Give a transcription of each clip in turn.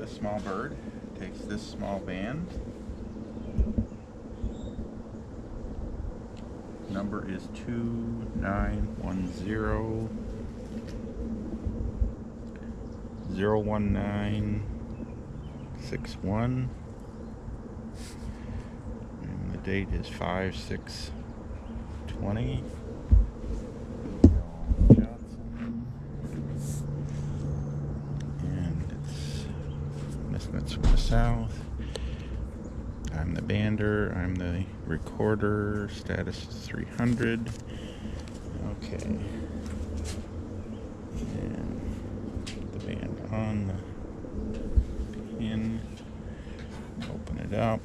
this small bird. Takes this small band. Number is 2910-01961. And the date is 5/6/20. That's from the south. I'm the bander. I'm the recorder. Status is 300. Okay. And put the band on the pin. Open it up.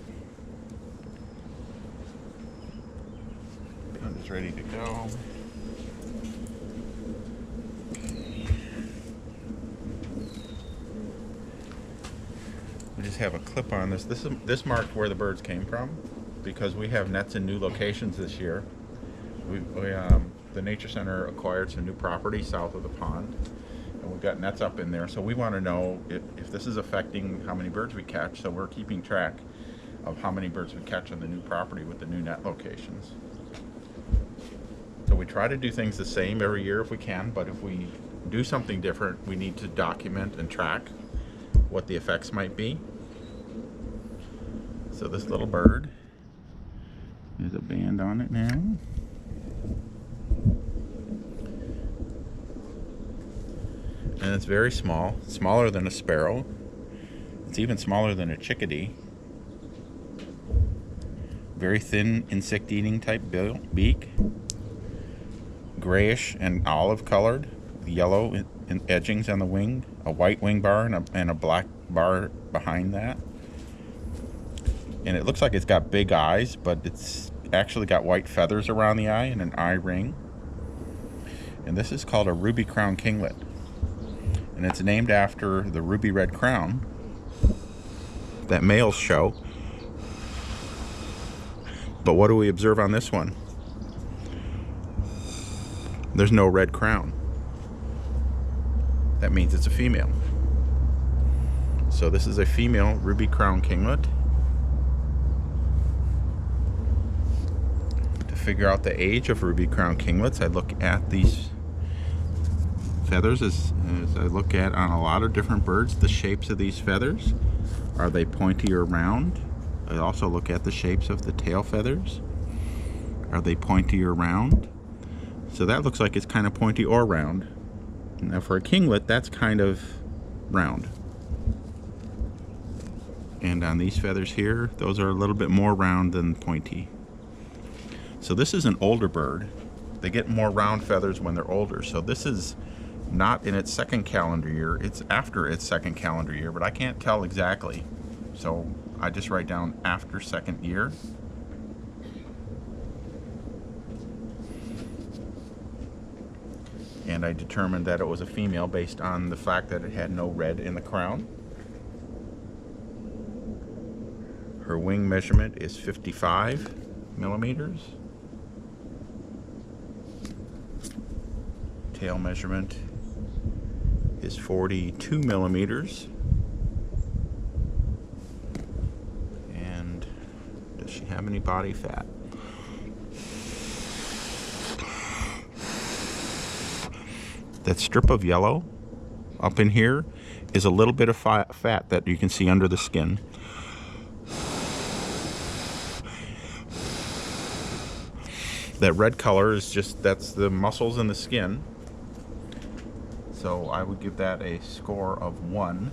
Band is ready to go. We just have a clip on this. This marked where the birds came from, because we have nets in new locations this year. The Nature Center acquired some new property south of the pond, and we've got nets up in there. So we want to know if this is affecting how many birds we catch. So we're keeping track of how many birds we catch on the new property with the new net locations. So we try to do things the same every year if we can, but if we do something different, we need to document and track what the effects might be. So this little bird, there's a band on it now. And it's very small, smaller than a sparrow. It's even smaller than a chickadee. Very thin insect-eating type beak. Grayish and olive colored, yellow edgings on the wing, a white wing bar and a black bar behind that. And it looks like it's got big eyes, but it's actually got white feathers around the eye and an eye ring. And this is called a ruby crown kinglet. And it's named after the ruby red crown that males show. But what do we observe on this one? There's no red crown. That means it's a female. So this is a female ruby crown kinglet. To figure out the age of ruby crown kinglets, I look at these feathers as I look at on a lot of different birds, the shapes of these feathers. Are they pointy or round? I also look at the shapes of the tail feathers. Are they pointy or round? So that looks like it's kind of pointy or round. Now for a kinglet, that's kind of round. And on these feathers here, those are a little bit more round than pointy. So this is an older bird. They get more round feathers when they're older. So this is not in its second calendar year. It's after its second calendar year, but I can't tell exactly. So I just write down after second year. And I determined that it was a female based on the fact that it had no red in the crown. Her wing measurement is 55 millimeters. Tail measurement is 42 millimeters. And does she have any body fat? That strip of yellow up in here is a little bit of fat that you can see under the skin. That red color is that's the muscles in the skin. So I would give that a score of 1.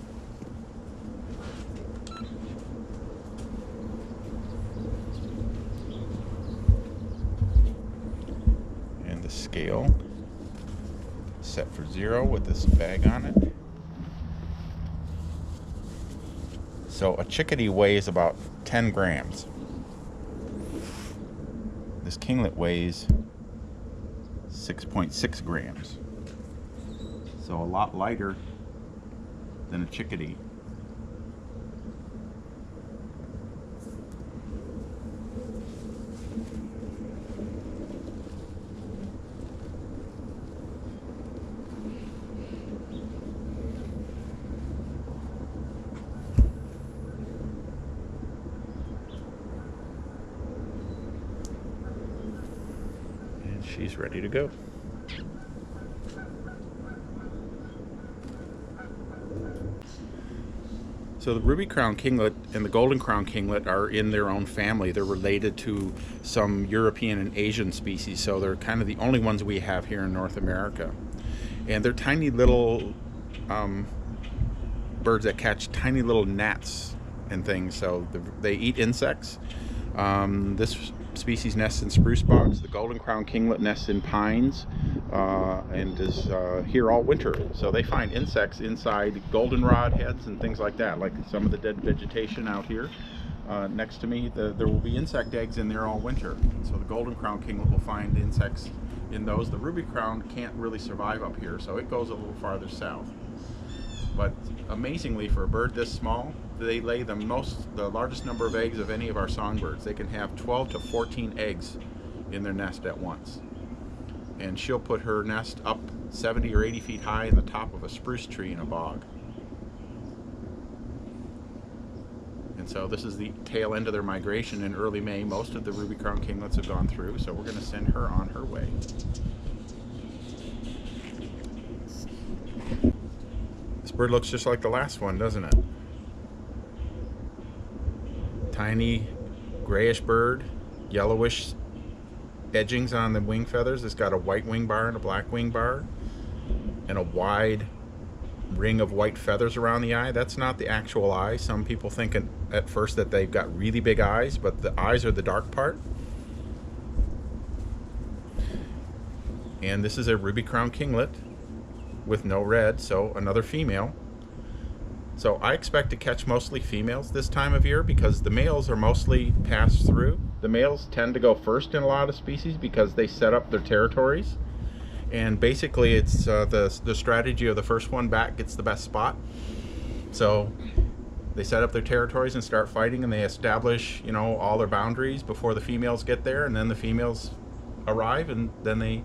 And the scale set for 0 with this bag on it. So a chickadee weighs about 10 grams. This kinglet weighs 6.6 grams. So a lot lighter than a chickadee. she's ready to go. So the ruby crown kinglet and the golden crown kinglet are in their own family. They're related to some European and Asian species, so they're kind of the only ones we have here in North America. And they're tiny little birds that catch tiny little gnats and things, so they eat insects. This species nests in spruce bogs. The golden crown kinglet nests in pines and is here all winter. So they find insects inside goldenrod heads and things like that, like some of the dead vegetation out here next to me. There will be insect eggs in there all winter. So the golden crown kinglet will find insects in those. The ruby crown can't really survive up here, so it goes a little farther south. But amazingly, for a bird this small, they lay the largest number of eggs of any of our songbirds. They can have 12 to 14 eggs in their nest at once. And she'll put her nest up 70 or 80 feet high in the top of a spruce tree in a bog. And so this is the tail end of their migration in early May. Most of the ruby crown kinglets have gone through, so we're going to send her on her way. This bird looks just like the last one, doesn't it? Tiny grayish bird, yellowish edgings on the wing feathers. It's got a white wing bar and a black wing bar and a wide ring of white feathers around the eye. That's not the actual eye. Some people think at first that they've got really big eyes, but the eyes are the dark part. And this is a ruby crown kinglet with no red, so another female. So I expect to catch mostly females this time of year because the males are mostly passed through. The males tend to go first in a lot of species because they set up their territories. And basically it's the strategy of the first one back gets the best spot. So they set up their territories and start fighting, and they establish, you know, all their boundaries before the females get there, and then the females arrive, and then they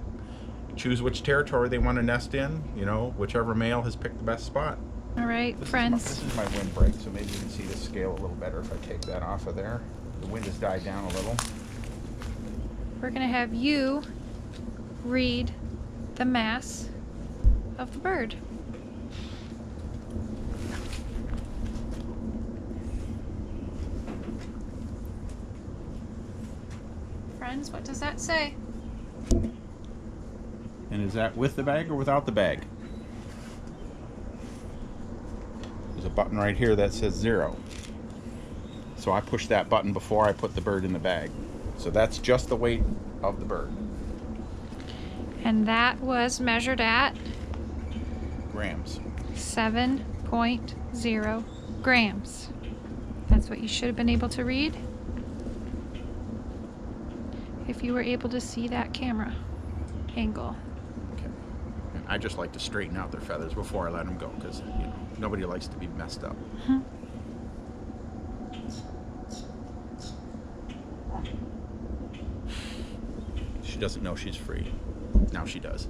choose which territory they want to nest in, you know, whichever male has picked the best spot. All right, friends. This is my windbreak, so maybe you can see the scale a little better if I take that off of there. The wind has died down a little. We're going to have you read the mass of the bird. Friends, what does that say? And is that with the bag or without the bag? There's a button right here that says 0. So I push that button before I put the bird in the bag. So that's just the weight of the bird. And that was measured at? Grams. 7.0 grams. That's what you should have been able to read if you were able to see that camera angle. Okay. And I just like to straighten out their feathers before I let them go, because, you know, nobody likes to be messed up. She doesn't know she's free. Now she does.